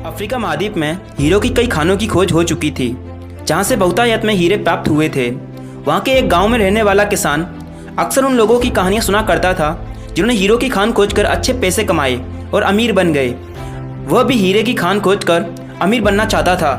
Africa महाद्वीप में hero की कई खानों की खोज हो चुकी थी, जहां से बहुतायत में हीरे प्राप्त हुए थे। वहां के एक गांव में रहने वाला किसान अक्सर उन लोगों की कहानियां सुना करता था जिन्होंने हीरो की खान खोजकर अच्छे पैसे कमाए और अमीर बन गए। वह भी हीरे की खान खोजकर अमीर बनना चाहता था।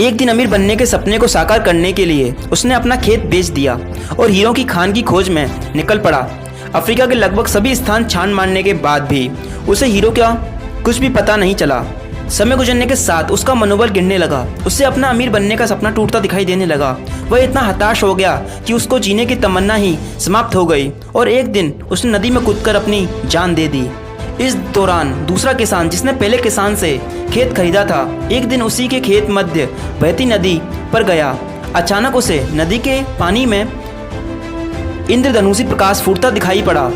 एक दिन अमीर बनने के सपने को साकार करने के लिए उसने अपना खेत बेच दिया और हीरो की खान की खोज में निकल पड़ा। अफ्रीका के लगभग सभी स्थान छान मारने के बाद भी उसे हीरो का कुछ भी पता नहीं चला। समय गुजरने के साथ उसका मनोबल गिरने लगा। उसे अपना अमीर बनने का सपना टूटता दिखाई देने लगा। वह इतना हताश हो गया कि उसको जीने की तमन्ना ही समाप्त हो गई और एक दिन उसने नदी में कूदकर अपनी जान दे दी। इस दौरान दूसरा किसान, जिसने पहले किसान से खेत खरीदा था, एक दिन उसी के खेत मध्य बहती नदी पर गया। अचानक उसे नदी के पानी में इंद्रधनुषी प्रकाश फूटता दिखाई पड़ा।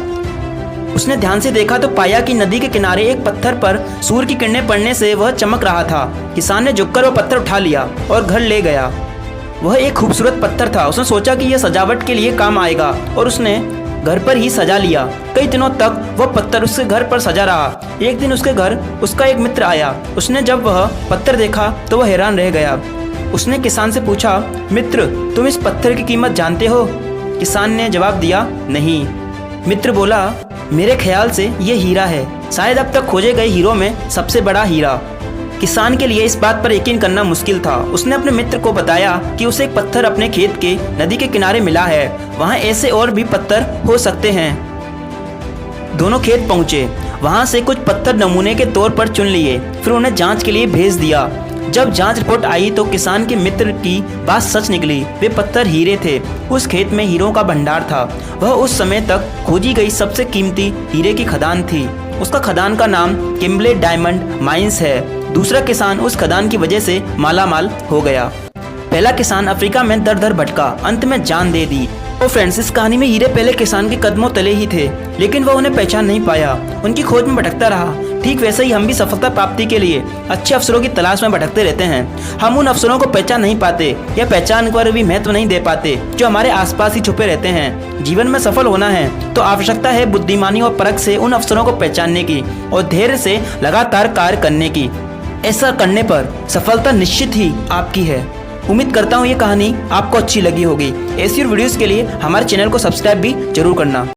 उसने ध्यान से देखा तो पाया कि नदी के किनारे एक पत्थर पर सूर्य की किरणें पड़ने से वह चमक रहा था। किसान ने झुककर वह पत्थर उठा लिया और घर ले गया। वह एक खूबसूरत पत्थर था। उसने सोचा कि यह सजावट के लिए काम आएगा और उसने घर पर ही सजा लिया। कई दिनों तक वह पत्थर उसके घर पर सजा रहा। एक दिन उसके घर उसका एक मित्र आया। उसने जब वह पत्थर देखा तो वह हैरान रह गया। उसने किसान से पूछा, मित्र, तुम इस पत्थर की कीमत जानते हो? किसान ने जवाब दिया, नहीं। मित्र बोला, मेरे ख्याल से यह हीरा है, शायद अब तक खोजे गए हीरो में सबसे बड़ा हीरा। किसान के लिए इस बात पर यकीन करना मुश्किल था। उसने अपने मित्र को बताया कि उसे एक पत्थर अपने खेत के नदी के किनारे मिला है। वहाँ ऐसे और भी पत्थर हो सकते हैं। दोनों खेत पहुँचे। वहाँ से कुछ पत्थर नमूने के तौर पर चुन लिए, फिर उन्हें जांच के लिए भेज दिया। जब जांच रिपोर्ट आई तो किसान के मित्र की बात सच निकली। वे पत्थर हीरे थे। उस खेत में हीरों का भंडार था। वह उस समय तक खोजी गई सबसे कीमती हीरे की खदान थी। उसका खदान का नाम किम्बले डायमंड माइंस है। दूसरा किसान उस खदान की वजह से मालामाल हो गया। पहला किसान अफ्रीका में दर दर भटका, अंत में जान दे दी। और फ्रेंड्स, इस कहानी में हीरे पहले किसान के कदमों तले ही थे, लेकिन वह उन्हें पहचान नहीं पाया। उनकी खोज में भटकता रहा। ठीक वैसे ही हम भी सफलता प्राप्ति के लिए अच्छे अवसरों की तलाश में भटकते रहते हैं। हम उन अवसरों को पहचान नहीं पाते या पहचान पर भी महत्व नहीं दे पाते जो हमारे आसपास ही छुपे रहते हैं। जीवन में सफल होना है तो आवश्यकता है बुद्धिमानी और परख से उन अवसरों को पहचानने की और धैर्य से लगातार कार्य करने की। ऐसा करने पर सफलता निश्चित ही आपकी है। उम्मीद करता हूँ ये कहानी आपको अच्छी लगी होगी। ऐसी वीडियोस के लिए हमारे चैनल को सब्सक्राइब भी जरूर करना।